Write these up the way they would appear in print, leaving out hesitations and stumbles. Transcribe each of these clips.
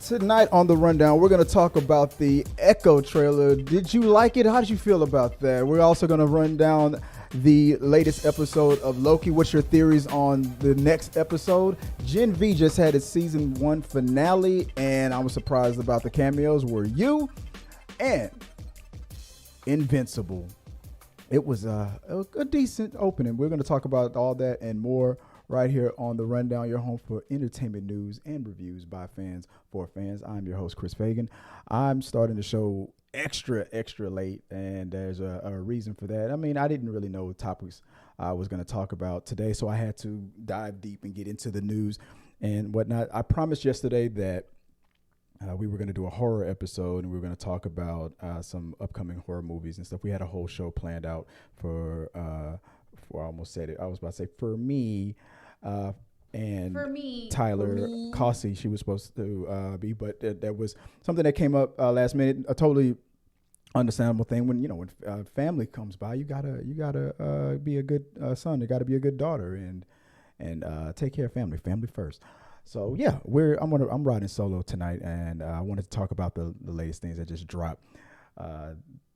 Tonight on the rundown, we're going to talk about the Echo trailer. Did you like it? How did you feel about that? We're also going to run down the latest episode of Loki. What's your theories on the next episode? Gen V just had its season 1 finale, and I was surprised about the cameos. Were you? And Invincible. It was a decent opening. We're going to talk about all that and more right here on the rundown, your home for entertainment news and reviews by fans for fans. I'm your host, Chris Fagan. I'm starting the show extra late, and there's a reason for that. I mean, I didn't really know what topics I was going to talk about today, so I had to dive deep and get into the news and whatnot. I promised yesterday that we were going to do a horror episode, and we were going to talk about some upcoming horror movies and stuff. We had a whole show planned out for I almost said it. I was about to say for me, and for me, Tyler Cossey, she was supposed to be, but there was something that came up last minute. A totally understandable thing when when family comes by, you gotta be a good son. You gotta be a good daughter, and take care of family. Family first. So yeah, I'm riding solo tonight, and I wanted to talk about the latest things that just dropped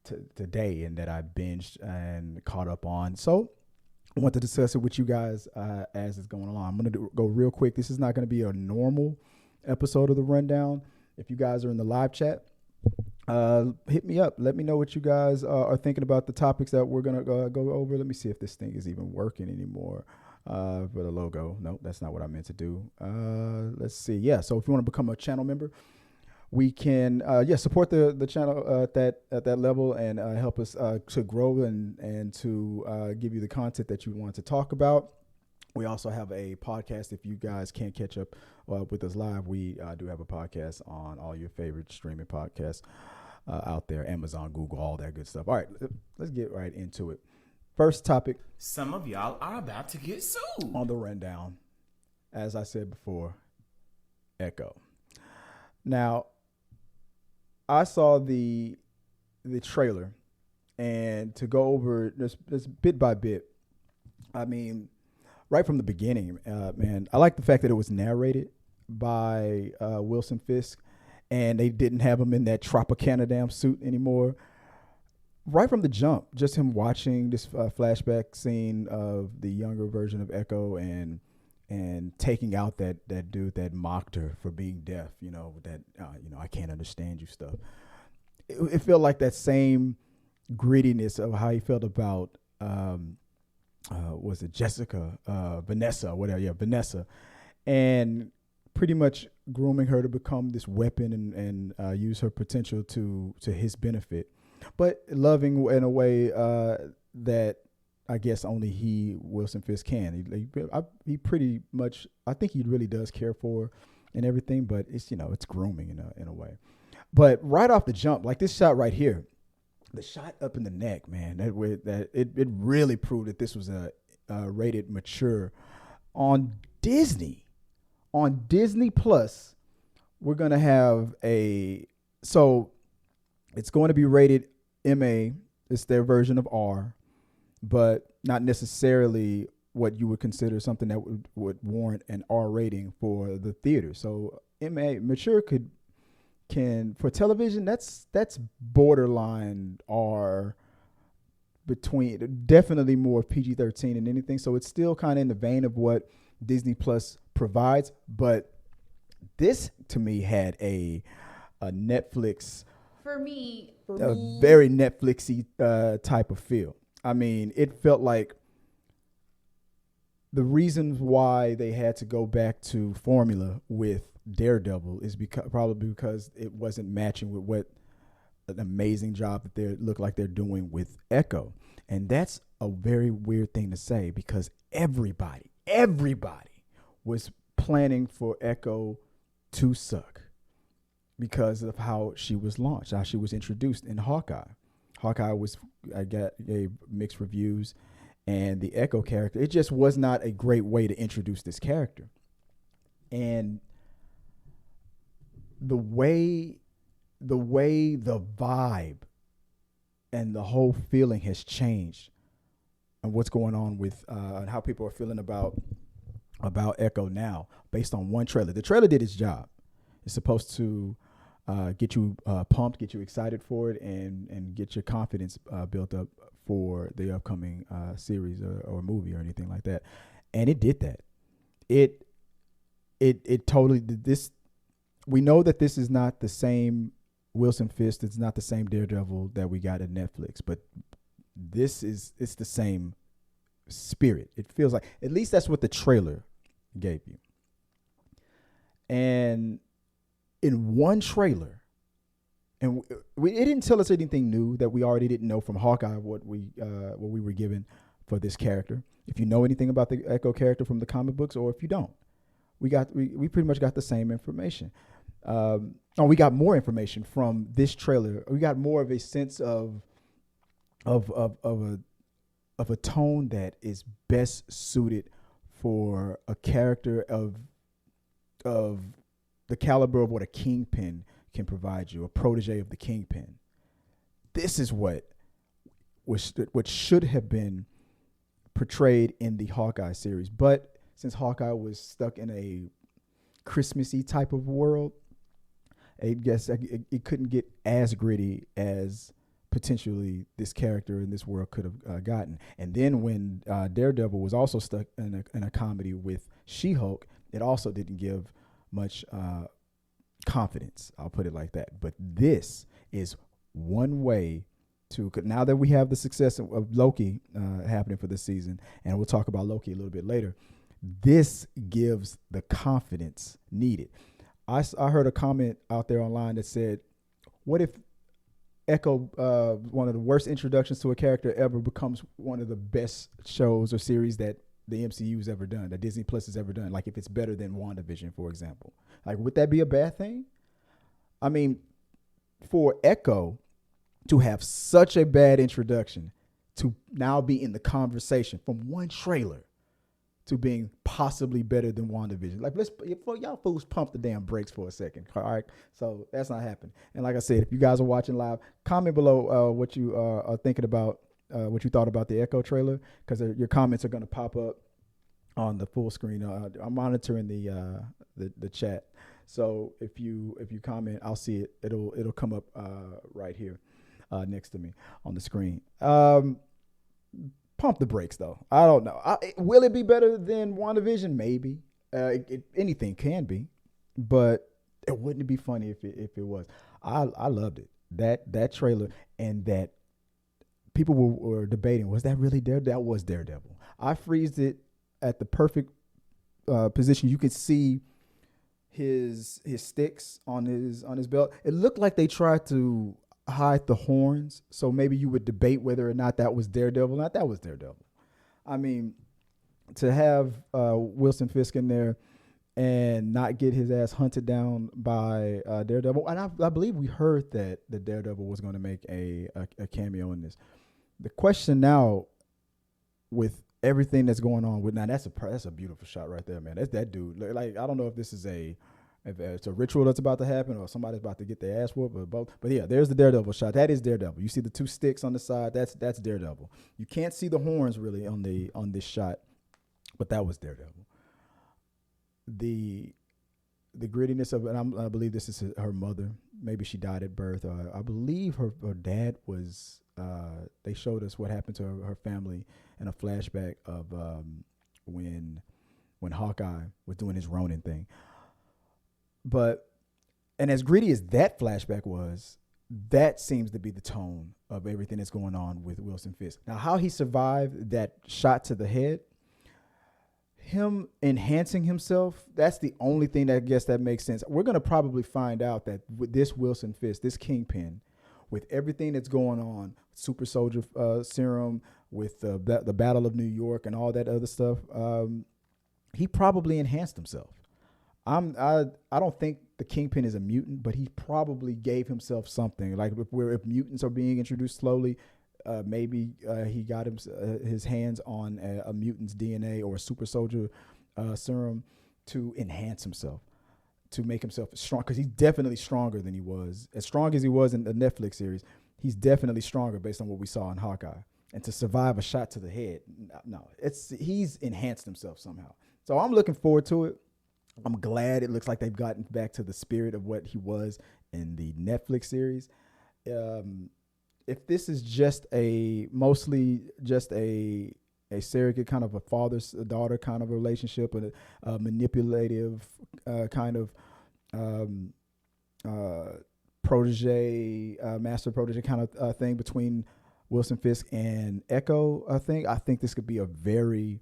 today and that I binged and caught up on. So I want to discuss it with you guys as it's going along. I'm going to go real quick. This is not going to be a normal episode of the rundown. If you guys are in the live chat, hit me up. Let me know what you guys are thinking about the topics that we're going to go over. Let me see if this thing is even working anymore for the logo. No, that's not what I meant to do. Let's see. Yeah, so if you want to become a channel member, we can support the channel at that level and help us to grow and to give you the content that you want to talk about. We also have a podcast. If you guys can't catch up with us live, we do have a podcast on all your favorite streaming podcasts out there, Amazon, Google, all that good stuff. All right, let's get right into it. First topic. Some of y'all are about to get sued. On the rundown, as I said before, Echo. Now, I saw the trailer, and to go over this bit by bit, I mean, right from the beginning, man, I like the fact that it was narrated by Wilson Fisk, and they didn't have him in that Tropicana damn suit anymore. Right from the jump, just him watching this flashback scene of the younger version of Echo and taking out that dude that mocked her for being deaf, that I can't understand you stuff. It felt like that same grittiness of how he felt about was it Vanessa, whatever, yeah, Vanessa, and pretty much grooming her to become this weapon and use her potential to his benefit, but loving in a way that I guess only Wilson Fisk can. He pretty much, I think he really does care for her and everything, but it's grooming in a way. But right off the jump, like this shot right here, the shot up in the neck, man, it really proved that this was a rated mature on Disney. On Disney Plus, we're gonna have so it's going to be rated MA. It's their version of R, but not necessarily what you would consider something that would warrant an R rating for the theater. So MA mature can for television, that's borderline R, between definitely more PG-13 than anything. So it's still kind of in the vein of what Disney Plus provides, but this to me had a Netflix, for me, a very Netflixy type of feel. I mean, it felt like the reasons why they had to go back to formula with Daredevil is probably because it wasn't matching with what an amazing job that they look like they're doing with Echo. And that's a very weird thing to say, because everybody was planning for Echo to suck because of how she was launched, how she was introduced in Hawkeye. Hawkeye gave mixed reviews, and the Echo character, it just was not a great way to introduce this character. And the way the vibe and the whole feeling has changed, and what's going on with and how people are feeling about Echo now, based on one trailer. The trailer did its job. It's supposed to get you pumped, get you excited for it, and get your confidence built up for the upcoming series or movie or anything like that. And it did that. It totally did this. We know that this is not the same Wilson Fisk. It's not the same Daredevil that we got at Netflix, but it's the same spirit. It feels like, at least that's what the trailer gave you. And in one trailer, and it didn't tell us anything new that we already didn't know from Hawkeye, what we were given for this character. If you know anything about the Echo character from the comic books, or if you don't, we pretty much got the same information. We got more information from this trailer. We got more of a sense of a tone that is best suited for a character of the caliber of what a Kingpin can provide you, a protege of the Kingpin. This is what should have been portrayed in the Hawkeye series. But since Hawkeye was stuck in a Christmassy type of world, I guess it couldn't get as gritty as potentially this character in this world could have gotten. And then when Daredevil was also stuck in a comedy with She-Hulk, it also didn't give much confidence. I'll put it like that. But this is one way to, now that we have the success of Loki happening for this season, and we'll talk about Loki a little bit later, this gives the confidence needed. I heard a comment out there online that said, what if Echo, one of the worst introductions to a character ever, becomes one of the best shows or series that the MCU's ever done, that Disney Plus has ever done? Like if it's better than WandaVision, for example. Like, would that be a bad thing? I mean, for Echo to have such a bad introduction to now be in the conversation from one trailer to being possibly better than WandaVision. Like, y'all fools pump the damn brakes for a second. All right. So that's not happening. And like I said, if you guys are watching live, comment below what you are thinking about, what you thought about the Echo trailer, because your comments are going to pop up on the full screen. I'm monitoring the chat. So if you comment, I'll see it. It'll come up right here next to me on the screen. Pump the brakes, though. I don't know. Will it be better than WandaVision? Maybe. Anything can be, but it wouldn't be funny if it was. I loved it. That trailer, and that people were debating, was that really Daredevil? That was Daredevil. I freezed it at the perfect position. You could see his sticks on his belt. It looked like they tried to hide the horns, so maybe you would debate whether or not that was Daredevil. Not that was Daredevil. I mean, to have Wilson Fisk in there and not get his ass hunted down by Daredevil, and I believe we heard that the Daredevil was going to make a cameo in this. The question now, with everything that's going on with, now that's a beautiful shot right there, man. That's that dude. Like, I don't know if this is if it's a ritual that's about to happen or somebody's about to get their ass whooped or both. But yeah, there's the Daredevil shot. That is Daredevil. You see the two sticks on the side. That's Daredevil. You can't see the horns really on this shot, but that was Daredevil. The grittiness of it, and I believe this is her mother. Maybe she died at birth. I believe her dad was. They showed us what happened to her family in a flashback of when Hawkeye was doing his Ronin thing. And as gritty as that flashback was, that seems to be the tone of everything that's going on with Wilson Fisk. Now, how he survived that shot to the head, him enhancing himself, that's the only thing that I guess that makes sense. We're going to probably find out that with this Wilson Fisk, this Kingpin, with everything that's going on, super soldier serum, with the Battle of New York and all that other stuff, he probably enhanced himself. I don't think the Kingpin is a mutant, but he probably gave himself something. Like if mutants are being introduced slowly, maybe he got his hands on a mutant's DNA or a super soldier serum to enhance himself, to make himself strong. Because he's definitely stronger than he was. As strong as he was in the Netflix series, he's definitely stronger based on what we saw in Hawkeye. And to survive a shot to the head, no, he's enhanced himself somehow. So I'm looking forward to it. I'm glad it looks like they've gotten back to the spirit of what he was in the Netflix series. If this is just mostly just a surrogate kind of a father-daughter kind of relationship, and a manipulative kind of protege, master protege kind of thing between Wilson Fisk and Echo, I think this could be a very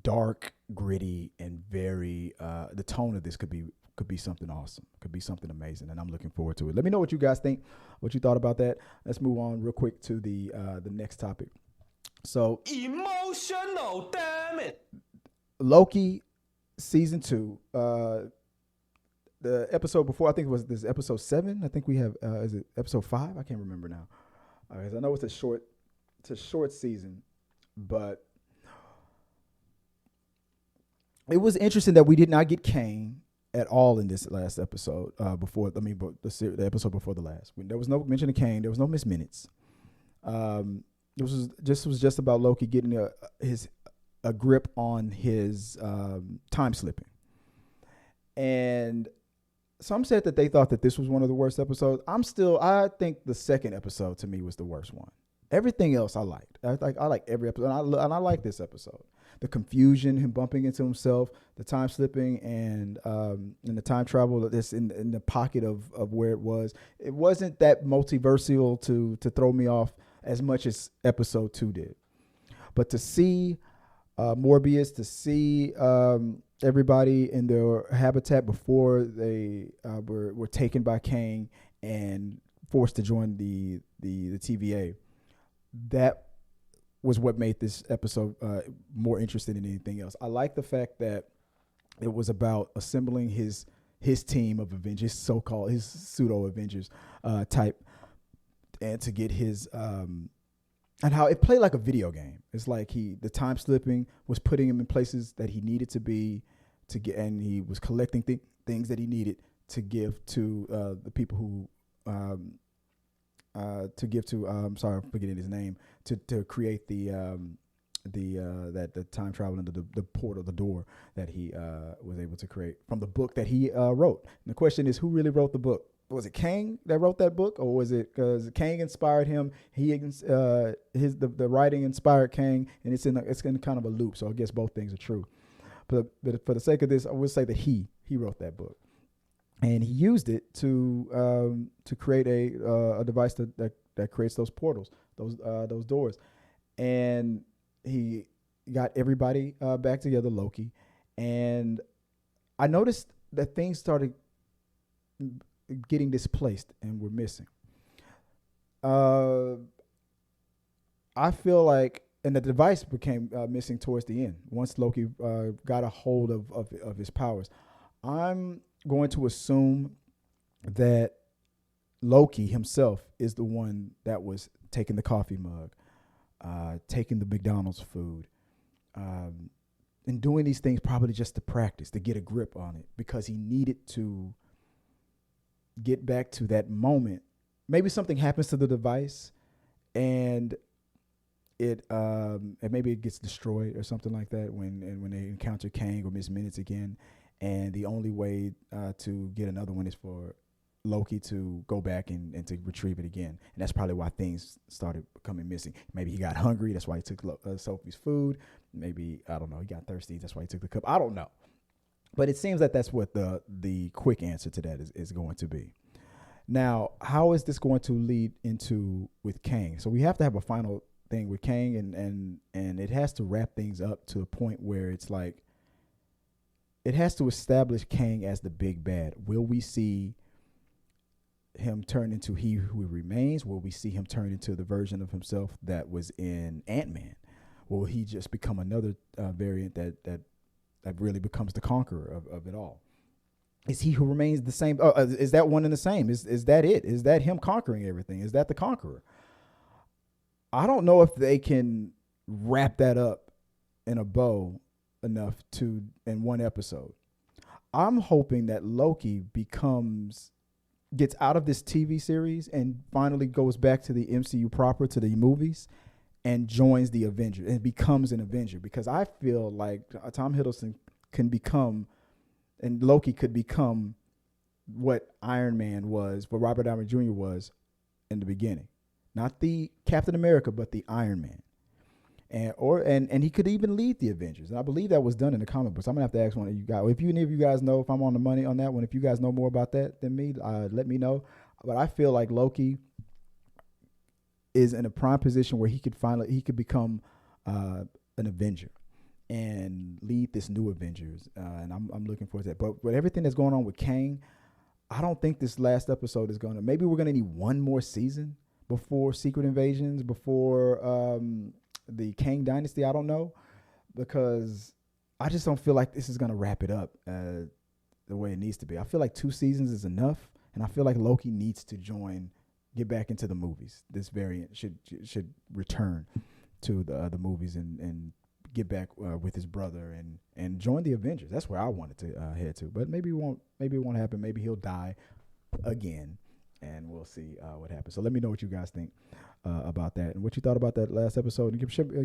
dark, gritty, and very the tone of this could be something awesome, could be something amazing, and I'm looking forward to it. Let me know what you guys think, what you thought about that. Let's move on real quick to the next topic. So, emotional, damn it. Loki season 2, the episode before, I think it was this episode 7. I think we have is it episode 5? I can't remember now. I know it's a short season, but it was interesting that we did not get Kang at all in this last episode. The episode before the last, there was no mention of Kang. There was no Miss Minutes. It was just about Loki getting a grip on his time slipping, and some said that they thought that this was one of the worst episodes. I think the second episode to me was the worst one. Everything else I liked. I like every episode, and I like this episode. The confusion, him bumping into himself, the time slipping, and the time travel that's in the pocket of where it was. It wasn't that multiversal to throw me off as much as episode 2 did. But to see Morbius, to see everybody in their habitat before they were taken by Kang and forced to join the TVA, that was what made this episode more interesting than anything else. I like the fact that it was about assembling his team of Avengers, his pseudo Avengers type, and to get his and how it played like a video game. It's like the time slipping was putting him in places that he needed to be to get, and he was collecting things that he needed to give to the people who I'm sorry, I'm forgetting his name, to create the time travel into the portal, the door that he was able to create from the book that he wrote. And the question is, who really wrote the book? Was it Kang that wrote that book, or was it because Kang inspired him? The writing inspired Kang, and it's in kind of a loop. So I guess both things are true. But for the sake of this, I would say that he wrote that book, and he used it to create a device that creates those portals, those doors, and he got everybody back together, Loki, and I noticed that things started getting displaced and we're missing. I feel like, and the device became missing towards the end once Loki got a hold of his powers. I'm going to assume that Loki himself is the one that was taking the coffee mug, taking the McDonald's food, and doing these things probably just to practice, to get a grip on it, because he needed to get back to that moment. Maybe something happens to the device and and maybe it gets destroyed or something like that when they encounter Kang or Miss Minutes again, and the only way to get another one is for Loki to go back and to retrieve it again. And that's probably why things started becoming missing. Maybe he got hungry, that's why he took Sophie's food. Maybe, I don't know, he got thirsty, that's why he took the cup. I don't know. But it seems that that's what the quick answer to that is going to be. Now, how is this going to lead into with Kang? So we have to have a final thing with Kang, and it has to wrap things up to a point where it's like, it has to establish Kang as the big bad. Will we see him turn into He Who Remains? Will we see him turn into the version of himself that was in Ant-Man? Will he just become another variant that really becomes the conqueror of it all? Is He Who Remains the same? Is that one and the same? Is that it? Is that him conquering everything? Is that the conqueror? I don't know if they can wrap that up in a bow enough in one episode. I'm hoping that Loki gets out of this TV series and finally goes back to the MCU proper, to the movies, and joins the Avengers and becomes an Avenger, because I feel like Tom Hiddleston can become and Loki could become what Iron Man was, what Robert Downey Jr. was in the beginning. Not the Captain America, but the Iron Man. And he could even lead the Avengers. And I believe that was done in the comic books. I'm going to have to ask one of you guys. If any of you guys know, if I'm on the money on that one, if you guys know more about that than me, let me know. But I feel like Loki is in a prime position where he could become an Avenger and lead this new Avengers. And I'm looking forward to that. But with everything that's going on with Kang, I don't think this last episode is going to, maybe we're going to need one more season before Secret Invasions, before the Kang Dynasty. I don't know, because I just don't feel like this is going to wrap it up the way it needs to be. I feel like 2 seasons is enough, and I feel like Loki needs to get back into the movies. This variant should return to the movies and get back with his brother and join the Avengers. That's where I wanted to head to, but maybe it won't happen. Maybe he'll die again, and we'll see what happens. So let me know what you guys think about that and what you thought about that last episode. And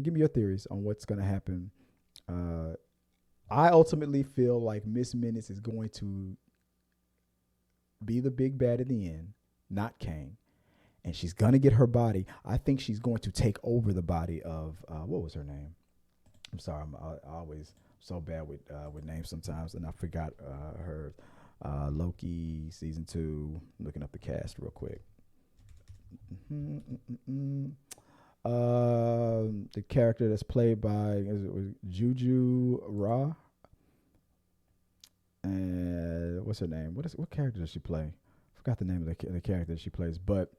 give me your theories on what's going to happen. I ultimately feel like Miss Minutes is going to be the big bad at the end, not Kang. And she's going to get her body. I think she's going to take over the body of, what was her name? I'm sorry, I'm always so bad with names sometimes, and I forgot her. Loki season 2. Looking up the cast real quick. The character that's played by Juju Ra. And what's her name? What character does she play? Forgot the name of the character that she plays, but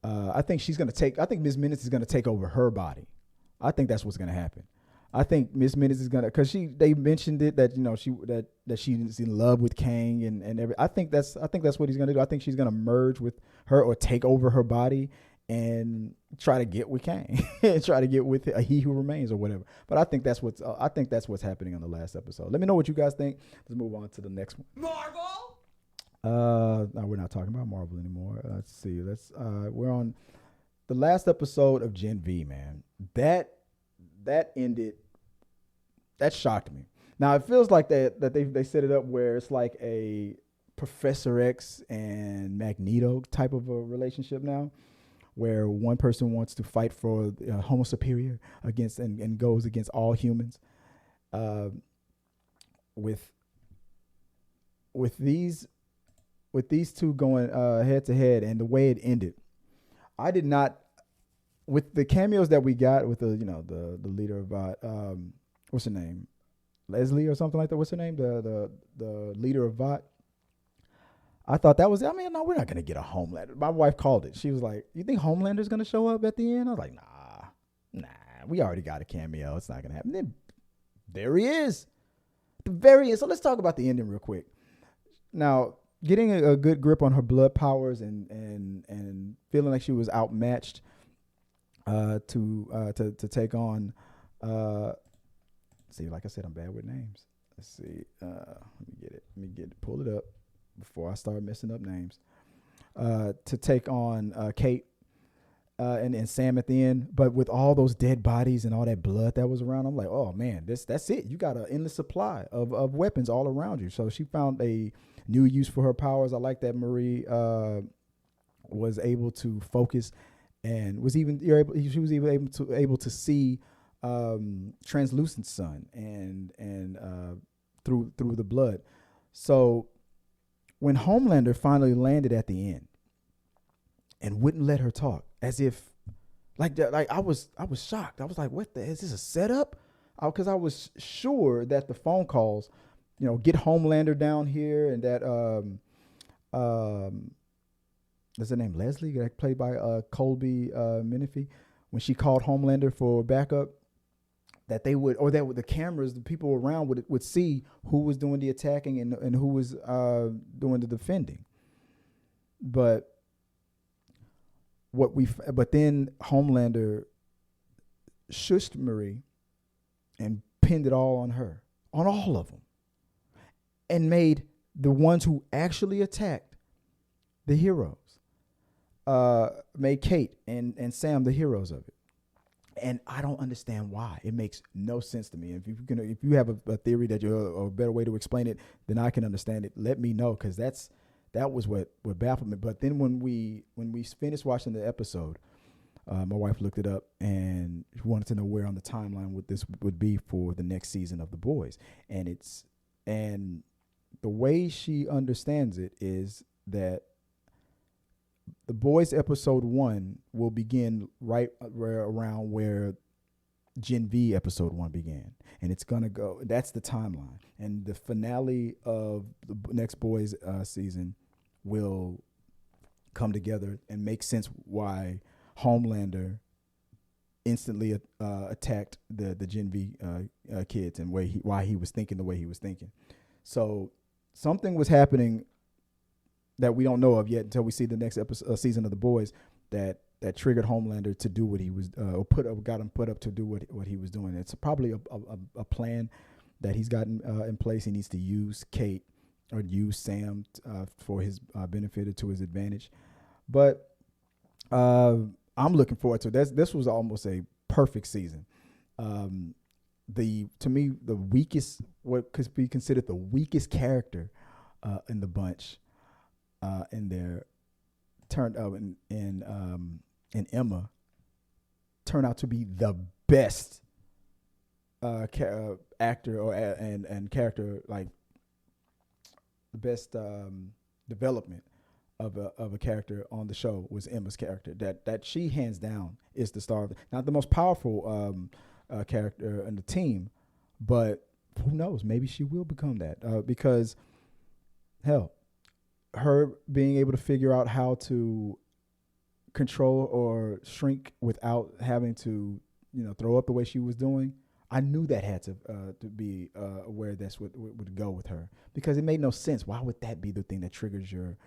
I think she's gonna take. I think Miss Minutes is gonna take over her body. I think that's what's gonna happen. I think Miss Minutes is gonna, because they mentioned it that that she's in love with Kang and every. I think that's what he's gonna do. I think she's gonna merge with her or take over her body and try to get with Kang, try to get with He Who Remains or whatever. But I think that's what's happening on the last episode. Let me know what you guys think. Let's move on to the next one. Marvel? No, we're not talking about Marvel anymore. Let's see. We're on the last episode of Gen V, man. That ended. That shocked me. Now it feels like that they set it up where it's like a Professor X and Magneto type of a relationship now, where one person wants to fight for Homo superior against and goes against all humans. With these two going head to head, and the way it ended, I did not, with the cameos that we got with the leader of what's her name, Leslie or something like that. What's her name? The leader of VOT. I thought that was. I mean, no, we're not gonna get a Homelander. My wife called it. She was like, "You think Homelander's gonna show up at the end?" I was like, "Nah. We already got a cameo. It's not gonna happen." Then there he is, the very end. So let's talk about the ending real quick. Now, getting a good grip on her blood powers and feeling like she was outmatched to take on. See, like I said, I'm bad with names. Let's see. Let me get it. Pull it up before I start messing up names. To take on Kate and Sam at the end, but with all those dead bodies and all that blood that was around, I'm like, oh man, that's it. You got an endless supply of weapons all around you. So she found a new use for her powers. I like that Marie was able to focus and she was even able to see translucent sun and through the blood. So when Homelander finally landed at the end and wouldn't let her talk, as if like I was shocked. I was like, what is this, a setup? Because I was sure that the phone calls, get Homelander down here, and that what's her name, Leslie, played by Colby Menifee, when she called Homelander for backup, that they would, or that the cameras, the people around would see who was doing the attacking and who was doing the defending. But then Homelander shushed Marie and pinned it all on her, on all of them, and made the ones who actually attacked the heroes, made Kate and Sam the heroes of it. And I don't understand why. It makes no sense to me. If you have a theory that or a better way to explain it, then I can understand it. Let me know, because that was what baffled me. But then when we finished watching the episode, my wife looked it up and she wanted to know where on the timeline what this would be for the next season of The Boys. And the way she understands it is that The Boys episode 1 will begin right around where Gen V episode 1 began. And it's going to go, that's the timeline. And the finale of the next Boys season will come together and make sense why Homelander instantly attacked the Gen V kids and why he was thinking the way he was thinking. So something was happening that we don't know of yet until we see the next season of The Boys that triggered Homelander to do what he was got him put up to do what he was doing. It's probably a plan that he's gotten in place. He needs to use Kate or use Sam for his benefit or to his advantage. But I'm looking forward to it. This was almost a perfect season. To me, the weakest, what could be considered the weakest character in the bunch, in there, turned out in Emma, turned out to be the best actor and character, like the best development of a character on the show was Emma's character. That she hands down is the star of not the most powerful character in the team, but who knows? Maybe she will become that because hell, her being able to figure out how to control or shrink without having to throw up the way she was doing. I knew that had to be where that's what would go with her, because it made no sense. Why would that be the thing that triggers your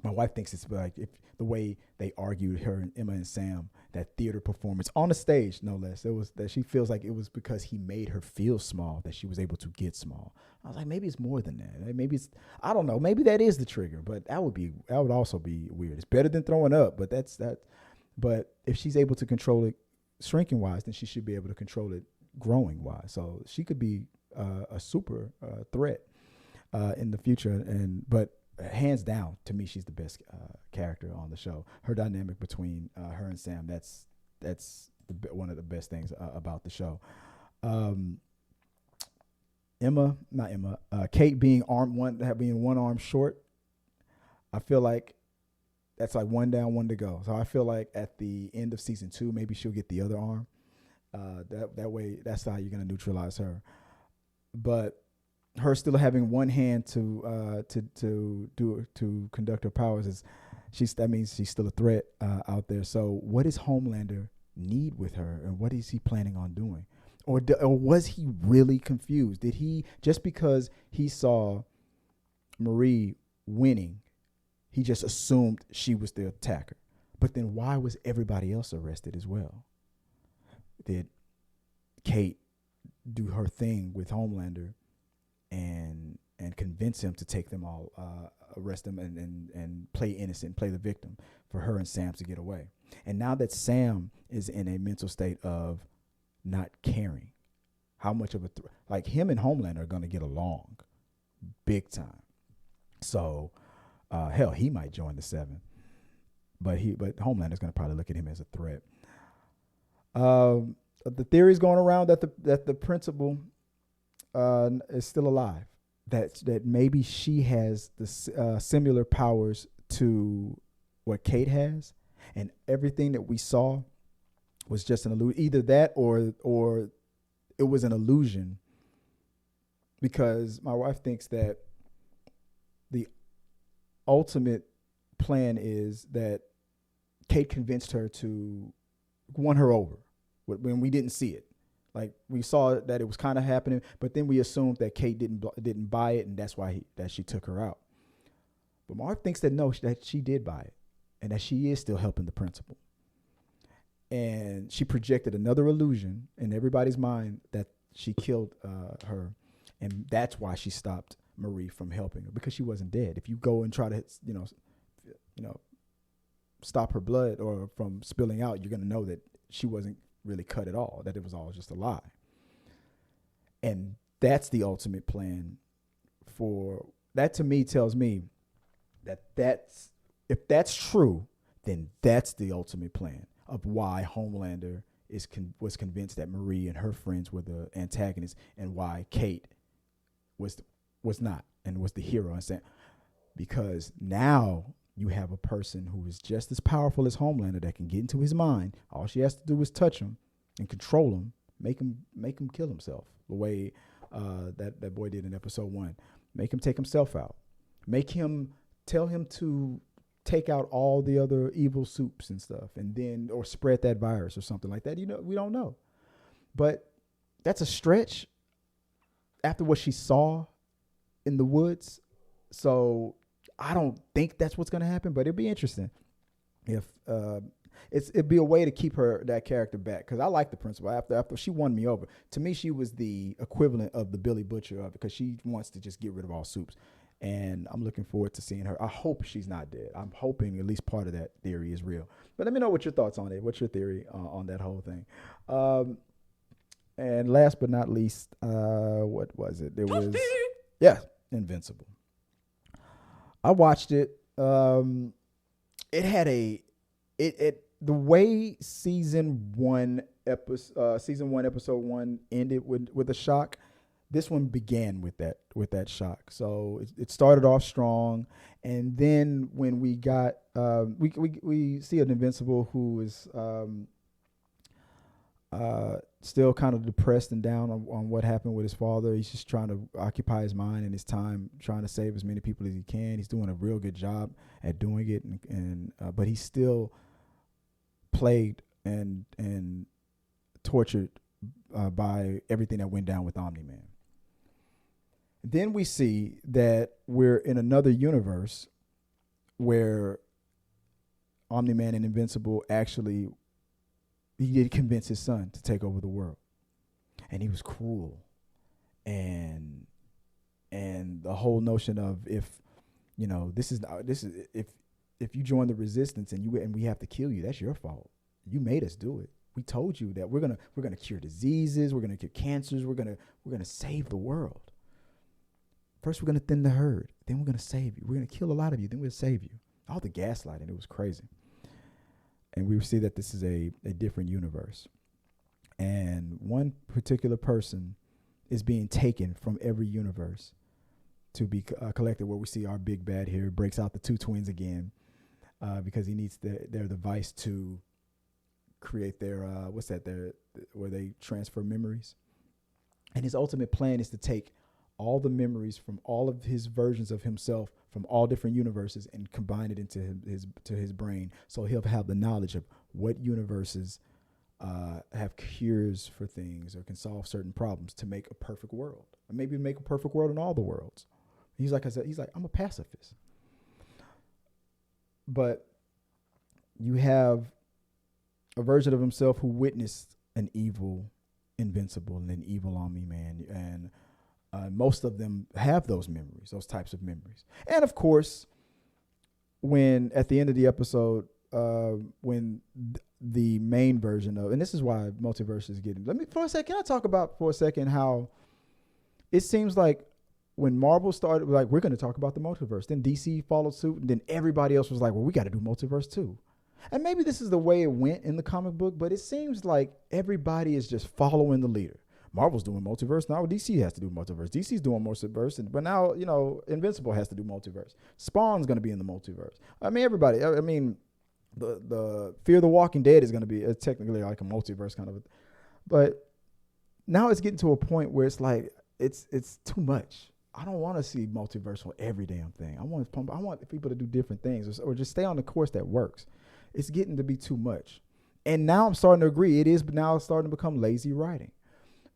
my wife thinks it's like if the way they argued, her and Emma and Sam, that theater performance on the stage, no less. It was that she feels like it was because he made her feel small that she was able to get small. I was like, maybe it's more than that. Maybe it's, I don't know. Maybe that is the trigger, but that would also be weird. It's better than throwing up, but that's that. But if she's able to control it shrinking wise, then she should be able to control it growing wise. So she could be a super threat in the future. But hands down, to me, she's the best character on the show. Her dynamic between her and Sam, that's one of the best things about the show. Kate being one arm short, I feel like that's like one down, one to go. So I feel like at the end of season 2, maybe she'll get the other arm. That way, that's how you're gonna neutralize her. But her still having one hand to conduct her powers that means she's still a threat out there. So what does Homelander need with her, and what is he planning on doing? Or was he really confused? Did he, just because he saw Marie winning, he just assumed she was the attacker? But then why was everybody else arrested as well? Did Kate do her thing with Homelander and convince him to take them all, arrest them and play innocent, play the victim for her and Sam to get away? And now that Sam is in a mental state of not caring, how much of like him and Homelander are going to get along big time. So hell, he might join the 7, but Homelander's going to probably look at him as a threat. The theory is going around that the principal is still alive, that maybe she has the similar powers to what Kate has, and everything that we saw was just an illusion. Either that or it was an illusion, because my wife thinks that the ultimate plan is that Kate convinced her to won her over when we didn't see it. Like, we saw that it was kind of happening, but then we assumed that Kate didn't buy it, and that's why that she took her out. But Mark thinks that no, that she did buy it, and that she is still helping the principal. And she projected another illusion in everybody's mind that she killed her, and that's why she stopped Marie from helping her, because she wasn't dead. If you go and try to stop her blood or from spilling out, you're going to know that she wasn't really cut at all, that it was all just a lie. And that's the ultimate plan for that. To me, tells me that's if that's true, then that's the ultimate plan of why Homelander was convinced that Marie and her friends were the antagonists, and why Kate was not and was the hero. And saying, because now you have a person who is just as powerful as Homelander that can get into his mind. All she has to do is touch him and control him, make him kill himself the way that boy did in episode 1. Make him take himself out. Tell him to take out all the other evil soups and stuff, and then or spread that virus or something like that. We don't know, but that's a stretch after what she saw in the woods. So I don't think that's what's going to happen, but it'd be interesting if it'd be a way to keep that character back, because I like the principal. After she won me over, to me she was the equivalent of the Billy Butcher of it, because she wants to just get rid of all soups. And I'm looking forward to seeing her. I hope she's not dead. I'm hoping at least part of that theory is real. But let me know what your thoughts on it. What's your theory on that whole thing? And last but not least, what was it? There was Invincible. I watched it. It had the way season one episode 1 ended with a shock. This one began with that shock. So it started off strong, and then when we got we see an Invincible who is still kind of depressed and down on what happened with his father. He's just trying to occupy his mind and his time, trying to save as many people as he can. He's doing a real good job at doing it, and but he's still plagued and tortured by everything that went down with Omni-Man. Then we see that we're in another universe where Omni-Man and Invincible actually, he did convince his son to take over the world, and he was cruel, and the whole notion of if you join the resistance and we have to kill you, that's your fault. You made us do it. We told you that we're gonna cure diseases, we're gonna cure cancers, we're gonna save the world. First, we're going to thin the herd. Then we're going to save you. We're going to kill a lot of you. Then we'll save you. All the gaslighting. It was crazy. And we see that this is a different universe. And one particular person is being taken from every universe to be collected, where we see our big bad here breaks out the two twins again because he needs their device to create their, where they transfer memories. And his ultimate plan is to take all the memories from all of his versions of himself from all different universes and combine it into his brain, so he'll have the knowledge of what universes have cures for things or can solve certain problems to make a perfect world, or maybe make a perfect world in all the worlds. He's like I'm a pacifist. But you have a version of himself who witnessed an evil Invincible and an evil Omni-Man, and most of them have those memories, those types of memories. And of course, when at the end of the episode, when the main version of, and this is why multiverse is getting, can I talk about for a second how it seems like when Marvel started, like, we're going to talk about the multiverse, then DC followed suit, and then everybody else was like, well, we got to do multiverse too. And maybe this is the way it went in the comic book, but it seems like everybody is just following the leader. Marvel's doing multiverse. Now DC has to do multiverse. DC's doing multiverse. But now, Invincible has to do multiverse. Spawn's going to be in the multiverse. I mean, everybody. I mean, the Fear the Walking Dead is going to be technically like a multiverse kind of. But now it's getting to a point where it's like, it's too much. I don't want to see multiverse on every damn thing. I want people to do different things or just stay on the course that works. It's getting to be too much. And now I'm starting to agree. It is now starting to become lazy writing.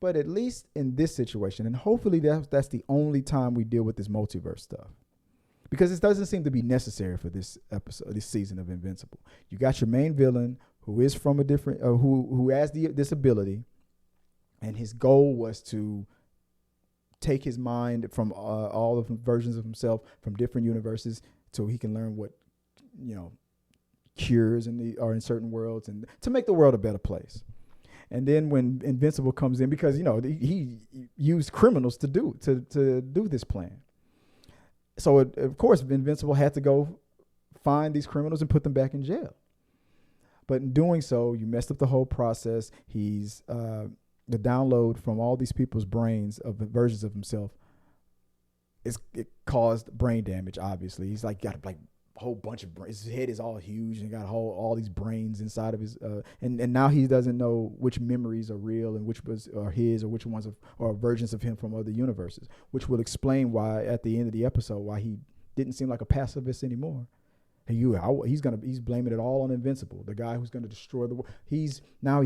But at least in this situation, and hopefully that's the only time we deal with this multiverse stuff, because it doesn't seem to be necessary for this episode, this season of Invincible. You got your main villain who is from a different, who has this ability, and his goal was to take his mind from all of the versions of himself from different universes, so he can learn what, cures are in certain worlds, and to make the world a better place. And then when Invincible comes in, because he used criminals to do this plan. So of course Invincible had to go find these criminals and put them back in jail. But in doing so, you messed up the whole process. He's the download from all these people's brains of versions of himself. It caused brain damage. Obviously, he's got a whole bunch of brains. His head is all huge and got all these brains inside of his. And now he doesn't know which memories are real and which are his, or which ones are versions of him from other universes. Which will explain why at the end of the episode why he didn't seem like a pacifist anymore. He's blaming it all on Invincible, the guy who's going to destroy the world. He's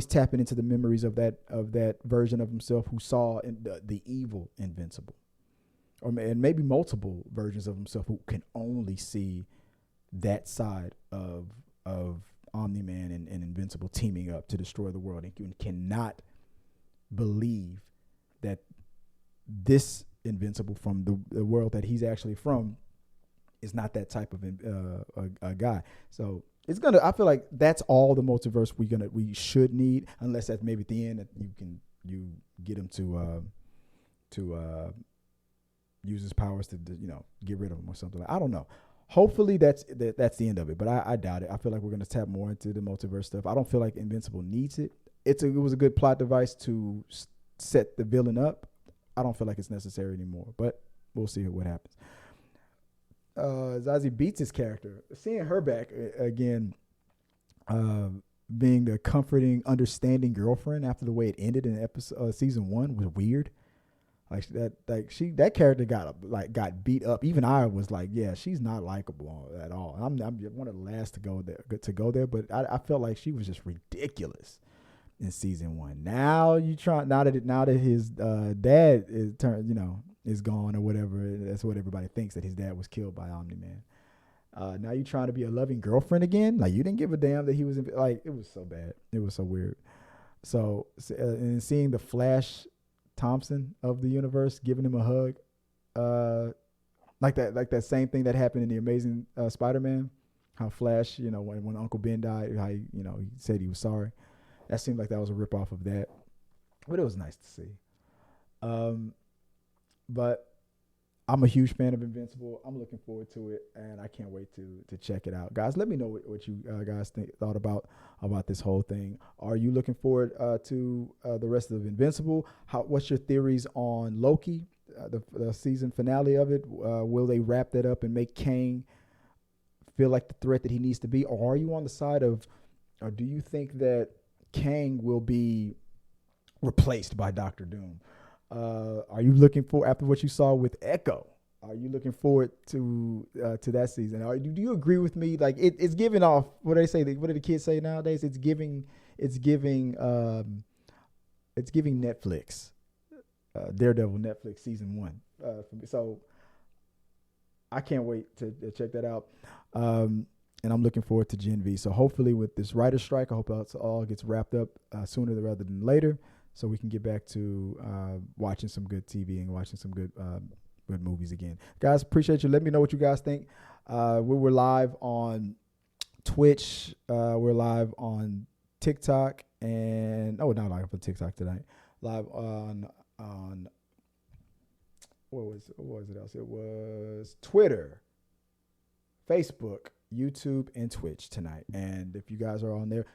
tapping into the memories of that version of himself who saw the evil Invincible, and maybe multiple versions of himself who can only see that side of Omni-Man and Invincible teaming up to destroy the world, and cannot believe that this Invincible from the world that he's actually from is not that type of a guy. So I feel like that's all the multiverse we should need, unless that's maybe at the end that you get him to use his powers to get rid of him or something. I don't know. Hopefully that's the end of it, but I doubt it. I feel like we're going to tap more into the multiverse stuff. I don't feel like Invincible needs it. It was a good plot device to set the villain up. I don't feel like it's necessary anymore, but we'll see what happens. Zazie Beetz' character, seeing her back again, being the comforting, understanding girlfriend after the way it ended in season 1 was weird. That character got beat up. Even I was like, yeah, she's not likable at all. I'm one of the last to go there, but I felt like she was just ridiculous in season 1. Now that his dad is gone or whatever, that's what everybody thinks, that his dad was killed by Omni-Man. Now you trying to be a loving girlfriend again? Like, you didn't give a damn that he was it was so bad. It was so weird. So and seeing the Flash Thompson of the universe giving him a hug, like that same thing that happened in the Amazing Spider-Man, how Flash, when Uncle Ben died, how he said he was sorry. That seemed like that was a ripoff of that, but it was nice to see. But I'm a huge fan of Invincible. I'm looking forward to it, and I can't wait to check it out. Guys, let me know what you guys thought about this whole thing. Are you looking forward to the rest of Invincible? What's your theories on Loki, the season finale of it? Will they wrap that up and make Kang feel like the threat that he needs to be? Or are you on the side of, or do you think that Kang will be replaced by Dr. Doom? Are you looking for, after what you saw with Echo, are you looking forward to that season? Do you agree with me? Like, it's giving off, what do they say? What do the kids say nowadays? It's giving Netflix, Daredevil Netflix season 1. So I can't wait to check that out. And I'm looking forward to Gen V. So hopefully with this writer's strike, I hope it all gets wrapped up sooner rather than later, so we can get back to watching some good TV and watching some good movies again. Guys, appreciate you. Let me know what you guys think. We were live on Twitch. We're live on TikTok, and not live on TikTok tonight. Live on what was it else? It was Twitter, Facebook, YouTube, and Twitch tonight. And if you guys are on there,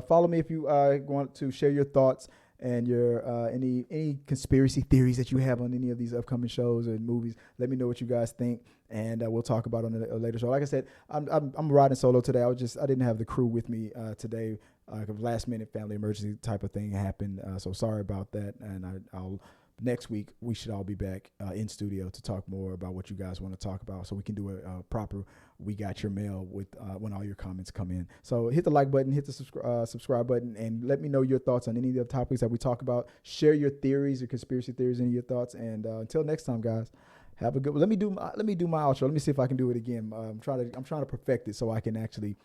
follow me if you want to share your thoughts and your any conspiracy theories that you have on any of these upcoming shows or movies. Let me know what you guys think, and we'll talk about it on a later show. Like I said, I'm riding solo today. I didn't have the crew with me today. Last minute family emergency type of thing happened, so sorry about that. And I'll next week we should all be back in studio to talk more about what you guys want to talk about, so we can do a proper "We Got Your Mail" with when all your comments come in. So hit the like button, hit the subscribe button, and let me know your thoughts on any of the topics that we talk about. Share your theories, your conspiracy theories, any of your thoughts. And until next time, guys, have a good one. Let me do my outro. Let me see if I can do it again. I'm trying to perfect it so I can actually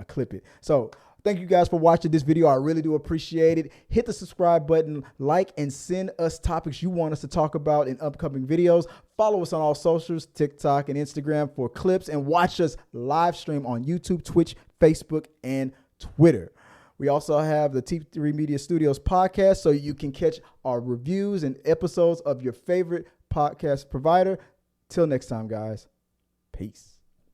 clip it. So thank you guys for watching this video. I really do appreciate it. Hit the subscribe button, like, and send us topics you want us to talk about in upcoming videos. Follow us on all socials, TikTok and Instagram for clips, and watch us live stream on YouTube, Twitch, Facebook, and Twitter. We also have the Th3 Media Studios podcast, so you can catch our reviews and episodes of your favorite podcast provider. Till next time, guys. Peace.